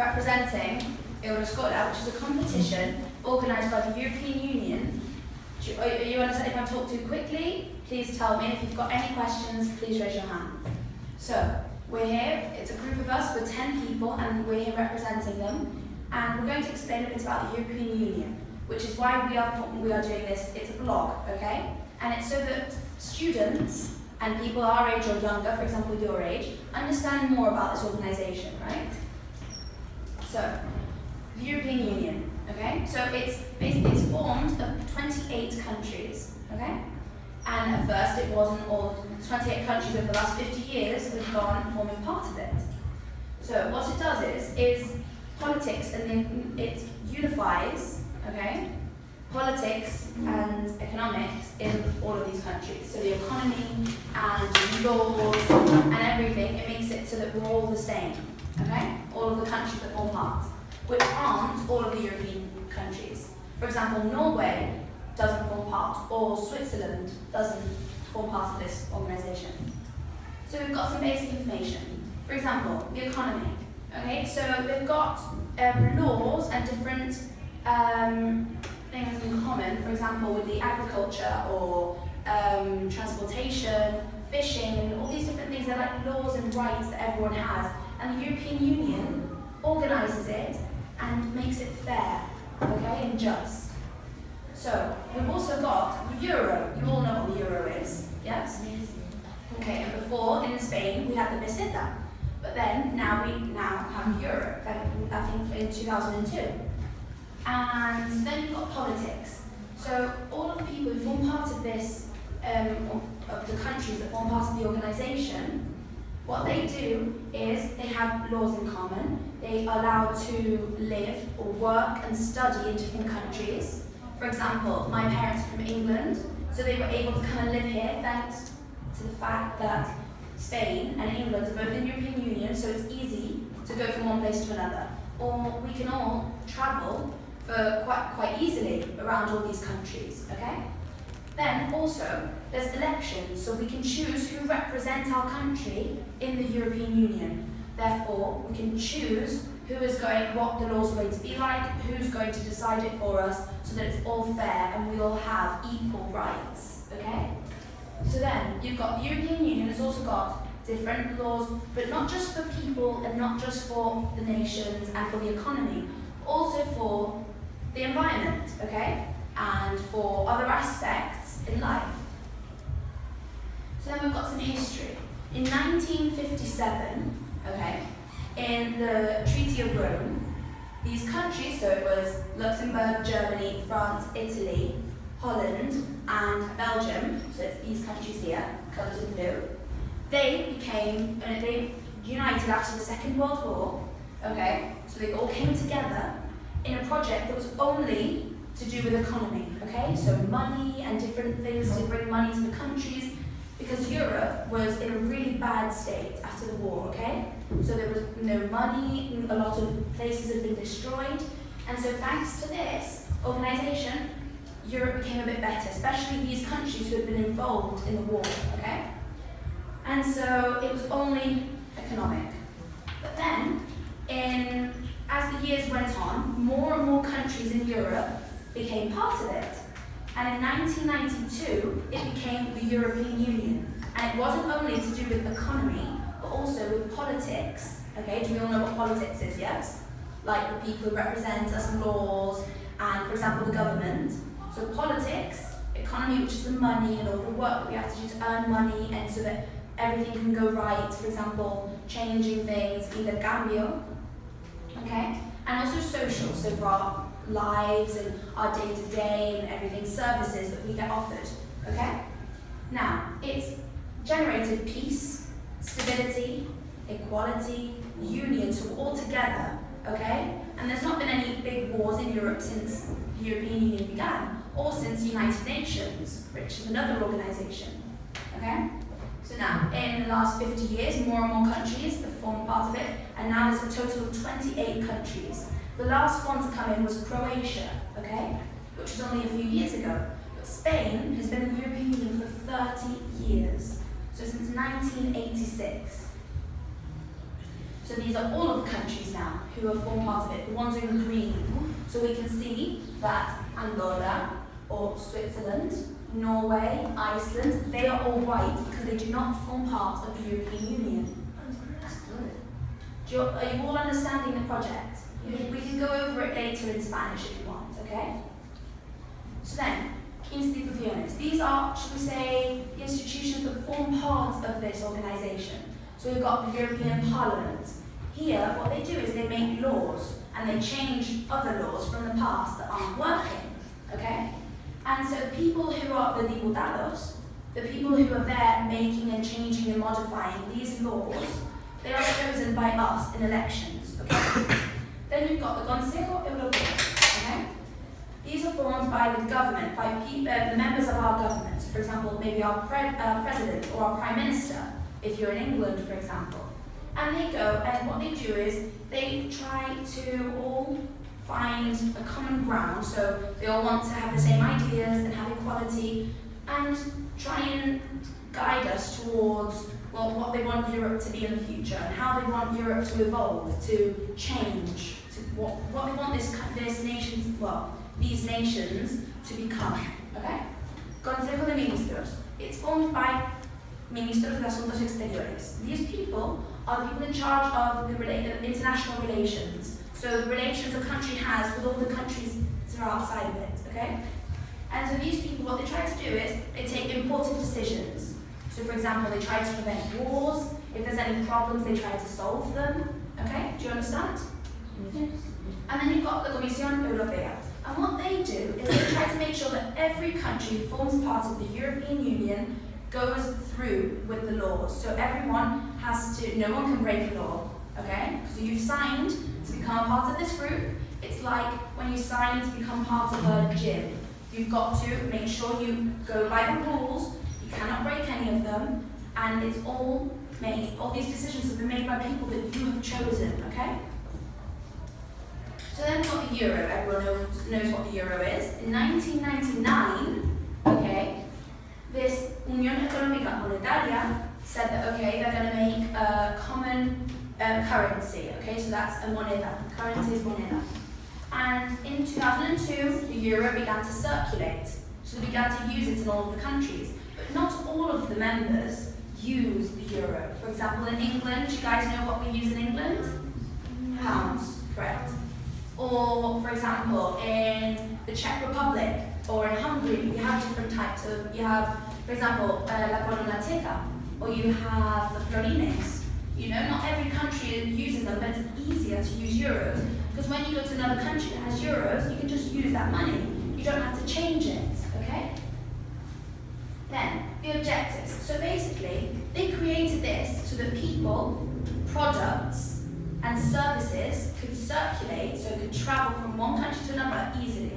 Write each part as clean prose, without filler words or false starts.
representing Euroscola, which is a competition organised by the European Union. You understand? If I talk too quickly, please tell me. If you've got any questions, please raise your hand. So, we're here, it's a group of us, we're 10 people, and we're here representing them. And we're going to explain a bit about the European Union, which is why we are doing this. It's a blog, okay? And it's so that students and people our age or younger, for example your age, understand more about this organisation, right? So, the European Union, okay? So it's formed of 28 countries, okay? And at first it wasn't all 28 countries. Over the last 50 years we've gone forming part of it. So what it does is politics, and then it unifies, okay, politics and economics in all of these countries. So the economy and laws and everything, it makes it so that we're all the same, okay? All of the countries that form part, which aren't all of the European countries. For example, Norway doesn't form part, or Switzerland doesn't form part of this organisation. So we've got some basic information. For example, the economy. Okay, so they've got laws and different things in common. For example, with the agriculture or transportation, fishing, and all these different things. They're like laws and rights that everyone has, and the European Union organises it and makes it fair, okay, and just. So, we've also got the euro. You all know what the euro is, yes? Okay, and before, in Spain, we had the peseta. But then, now we have the euro, I think in 2002. And then you've got politics. So, all of the people who form part of this, of the countries that form part of the organisation, what they do is they have laws in common. They are allowed to live or work and study in different countries. For example, my parents are from England, so they were able to come and live here thanks to the fact that Spain and England are both in the European Union, so it's easy to go from one place to another. Or we can all travel for quite easily around all these countries, okay? Then also, there's elections, so we can choose who represents our country in the European Union. Therefore, we can choose what the laws are going to be like, who's going to decide it for us, so that it's all fair and we all have equal rights, okay? So then, you've got the European Union has also got different laws, but not just for people and not just for the nations and for the economy, also for the environment, okay? And for other aspects in life. So then we've got some history. In 1957, okay, in the Treaty of Rome, these countries, so it was Luxembourg, Germany, France, Italy, Holland, and Belgium, so it's these countries here, coloured in blue, they united after the Second World War, okay, so they all came together in a project that was only to do with economy, okay, so money and different things to bring money to the countries, because Europe was in a really bad state after the war, okay? So there was no money, a lot of places had been destroyed, and so thanks to this organisation, Europe became a bit better, especially these countries who had been involved in the war, okay? And so it was only economic. But then, as the years went on, more and more countries in Europe became part of it. And in 1992, it became the European Union. And it wasn't only to do with economy, but also with politics. Okay, do we all know what politics is, yes? Like the people who represent us, laws, and for example, the government. So politics, economy, which is the money and all the work that we have to do to earn money, and so that everything can go right, for example, changing things, intercambio, okay? And also social, so for our lives and our day-to-day and everything, services that we get offered, okay? Now, it's generated peace, stability, equality, union, so all together, okay? And there's not been any big wars in Europe since the European Union began, or since the United Nations, which is another organisation, okay? So now, in the last 50 years, more and more countries have formed part of it, and now there's a total of 28 countries. The last one to come in was Croatia, okay, which was only a few years ago. But Spain has been in the European Union for 30 years, so since 1986. So these are all of the countries now who have formed part of it, the ones in green. So we can see that Andorra, or Switzerland, Norway, Iceland, they are all white because they do not form part of the European Union. Are you all understanding the project? We can go over it later in Spanish if you want, okay? So then, instituciones. These are, should we say, institutions that form part of this organisation. So we've got the European Parliament. Here, what they do is they make laws and they change other laws from the past that aren't working, okay? And so the people who are the diputados, the people who are there making and changing and modifying these laws, they are chosen by us in elections, okay? Then you've got the Consejo Europeo, okay? These are formed by the government, by the members of our government. For example, maybe our president or our prime minister, if you're in England, for example. And they go, and what they do is they try to all find a common ground, so they all want to have the same ideas and have equality, and try and guide us towards, well, what they want Europe to be in the future, and how they want Europe to evolve, to change, to what they want these nations to become, okay? Consejo de Ministros. It's formed by Ministros de Asuntos Exteriores. These people are the people in charge of the international relations. So the relations a country has with all the countries that are outside of it, okay? And so these people, what they try to do is, they take important decisions. So for example, they try to prevent wars. If there's any problems, they try to solve them, okay? Do you understand? Yes. And then you've got the Comisión Europea. And what they do is they try to make sure that every country who forms part of the European Union goes through with the laws. So everyone has to, no one can break a law, okay? So you've signed to become a part of this group. It's like when you sign to become part of a gym. You've got to make sure you go by the rules, you cannot break any of them, and it's all made, all these decisions have been made by people that you have chosen, okay? So then we've got the euro. Everyone knows what the euro is. In 1999, okay, this Unión Económica Monetaria said that, okay, they're going to make a common currency, okay, so that's a moneda. Currency is moneda. And in 2002, the euro began to circulate. So they began to use it in all of the countries. But not all of the members use the euro. For example, in England, you guys know what we use in England? Pounds, correct. Or, for example, in the Czech Republic or in Hungary, you have different types of, you have, for example, la corona teca, or you have the florines. You know, not every country uses them, but it's easier to use euros. Because when you go to another country that has euros, you can just use that money. You don't have to change it, okay? Then, the objectives. So basically, they created this so that people, products, and services could circulate, so could travel from one country to another easily.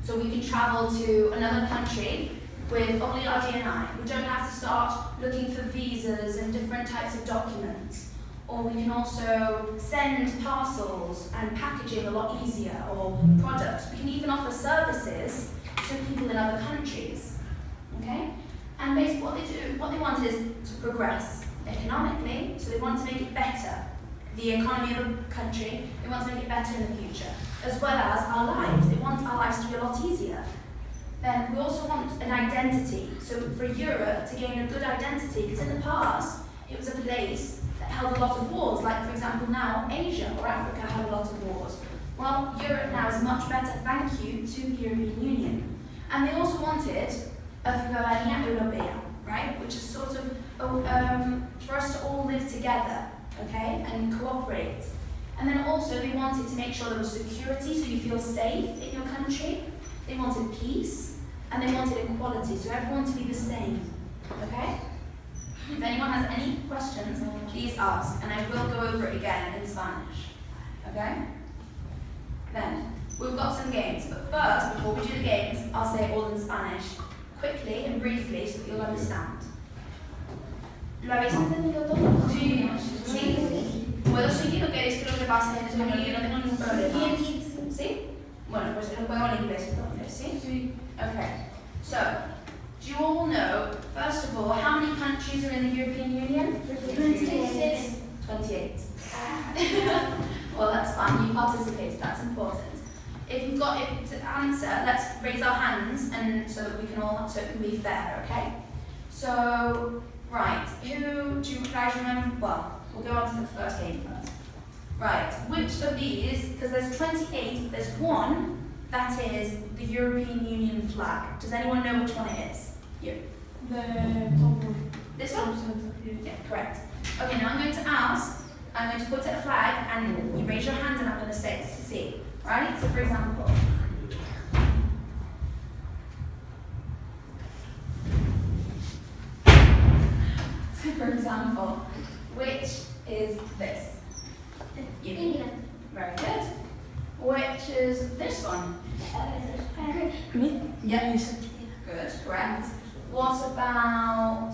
So we can travel to another country with only our DNI. We don't have to start looking for visas and different types of documents. Or we can also send parcels and packaging a lot easier, or products. We can even offer services to people in other countries, okay? And basically what they wanted is to progress economically, so they want to make it better. The economy of the country, they want to make it better in the future, as well as our lives. They want our lives to be a lot easier. Then we also want an identity. So for Europe to gain a good identity, because in the past, it was a place that held a lot of wars, like for example now, Asia or Africa had a lot of wars. Well, Europe now is much better, thank you to the European Union. And they also wanted a ciudadanía europea, right? Which is sort of for us to all live together, okay, and cooperate. And then also they wanted to make sure there was security, so you feel safe in your country. They wanted peace, and they wanted equality, so everyone to be the same, okay? If anyone has any questions, please ask, and I will go over it again in Spanish, okay? Then, we've got some games, but first, before we do the games, I'll say it all in Spanish, quickly and briefly, so that you'll understand. ¿Lo habéis entendido todo? Sí. ¿Sí? ¿Puedo seguir o queréis que lo repase en español? Yo no tengo ningún problema. ¿Sí? Bueno, pues lo juego en inglés entonces, ¿sí? Sí. Okay. So, do you all know, first of all, how many countries are in the European Union? 26. 28. Well, that's fine. You participated. That's important. If you've got it to answer, let's raise our hands, and so that we can all, so it can be fair. Okay. So, right. Who do you guys remember? Well, we'll go on to the first game first. Right. Which of these? Because there's 28. There's one that is the European Union flag. Does anyone know which one it is? You. The top one. This one? Yeah, correct. Okay, now I'm going to ask, I'm going to put it a flag, and you raise your hand and I'm going to say it to see. Right? So for example, which is this? England. Very good. Which is this one? Me? Yes. Good, correct. What about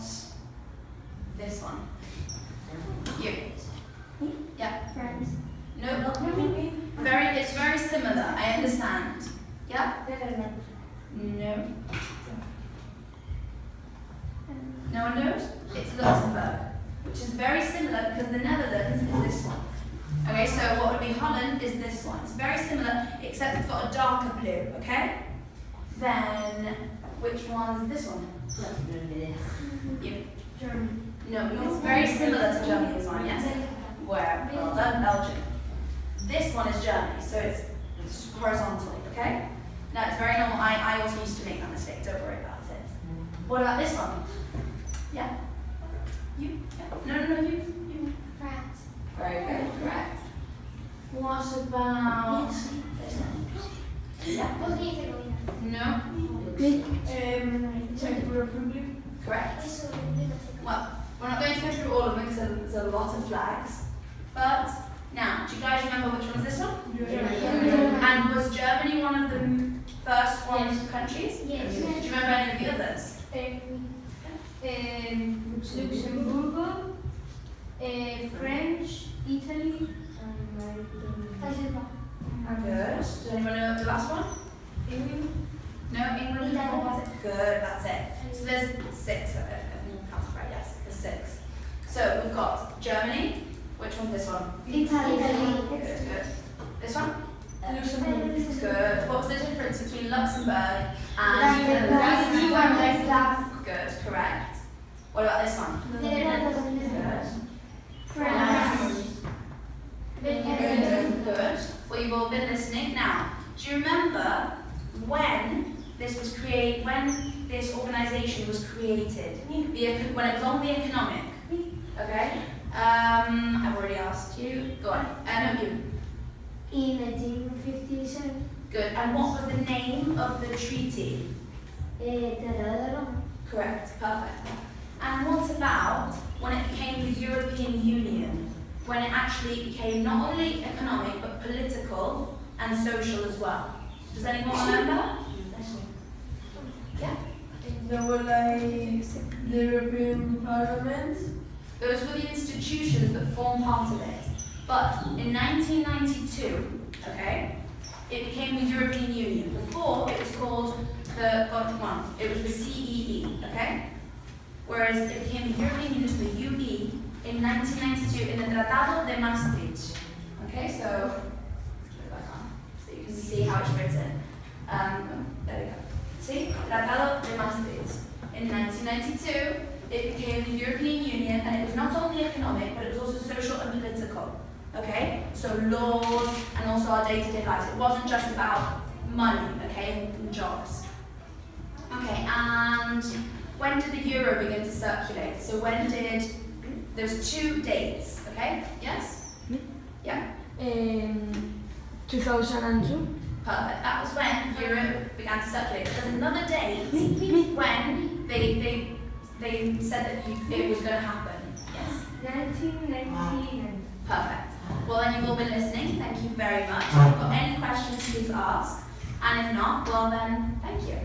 this one? You. Yeah. France. No. It's very similar. I understand. Yeah. No. No one knows? It's Luxembourg, which is very similar because the Netherlands is this one. Okay, so what would be Holland is this one. It's very similar, except it's got a darker blue. Okay. Then which one's this one? You. Germany. No, it's very similar to Germany's one, yes? Where? Well done, Belgium. This one is Germany, so it's horizontally, okay? Now it's very normal. I also used to make that mistake, don't worry about it. What about this one? Yeah? You? Yeah. No, you. France. Very good, correct. What about this one? Yeah? Bosnia-Herzegovina. No? Me? Czech Republic. Correct. Well, we're not going to go through all of them because there's a lot of flags. But now, do you guys remember which one's this one? Yeah. And was Germany one of the first countries? Yes. Do you remember any of the others? Luxembourg, French, Italy, Good. Does anyone know the last one? England. No, England. Italy. What was it? Good, that's it. So there's 6 of it. Right, yes, there's 6. So we've got Germany. Which one's this one? Italy. Good. This one? Luxembourg. Good. What was the difference between Luxembourg and Good, correct. What about this one? Good. France. Good. Well, you've all been listening. Now, do you remember when this was created? When this organisation was created? When it was only economic. Okay. I've already asked you. Go on. No, you. In 1957. Good. And what was the name of the treaty? Correct. Perfect. And what about when it became the European Union? When it actually became not only economic but political and social as well. Does anyone remember? Yeah. There were like the European Parliament. Those were the institutions that form part of it. But in 1992, okay, it became the European Union. Before it was called it was the CEE, okay? Whereas it became the European Union, the UE, in 1992 in the Tratado de Maastricht. Okay, so you can see how it's written. There we go. See, Tratado de Maastricht. In 1992, it became the European Union, and it was not only economic, but it was also social and political. Okay, so laws and also our day-to-day lives. It wasn't just about money, okay, and jobs. Okay, and when did the euro begin to circulate? So there's 2 dates, okay? Yes? Yeah? 2002. Perfect. That was when euro began to circulate. There's another date when they said that it was going to happen. Yes? 1999. Perfect. Well, then you've all been listening. Thank you very much. If you've got any questions, please ask. And if not, well then, thank you.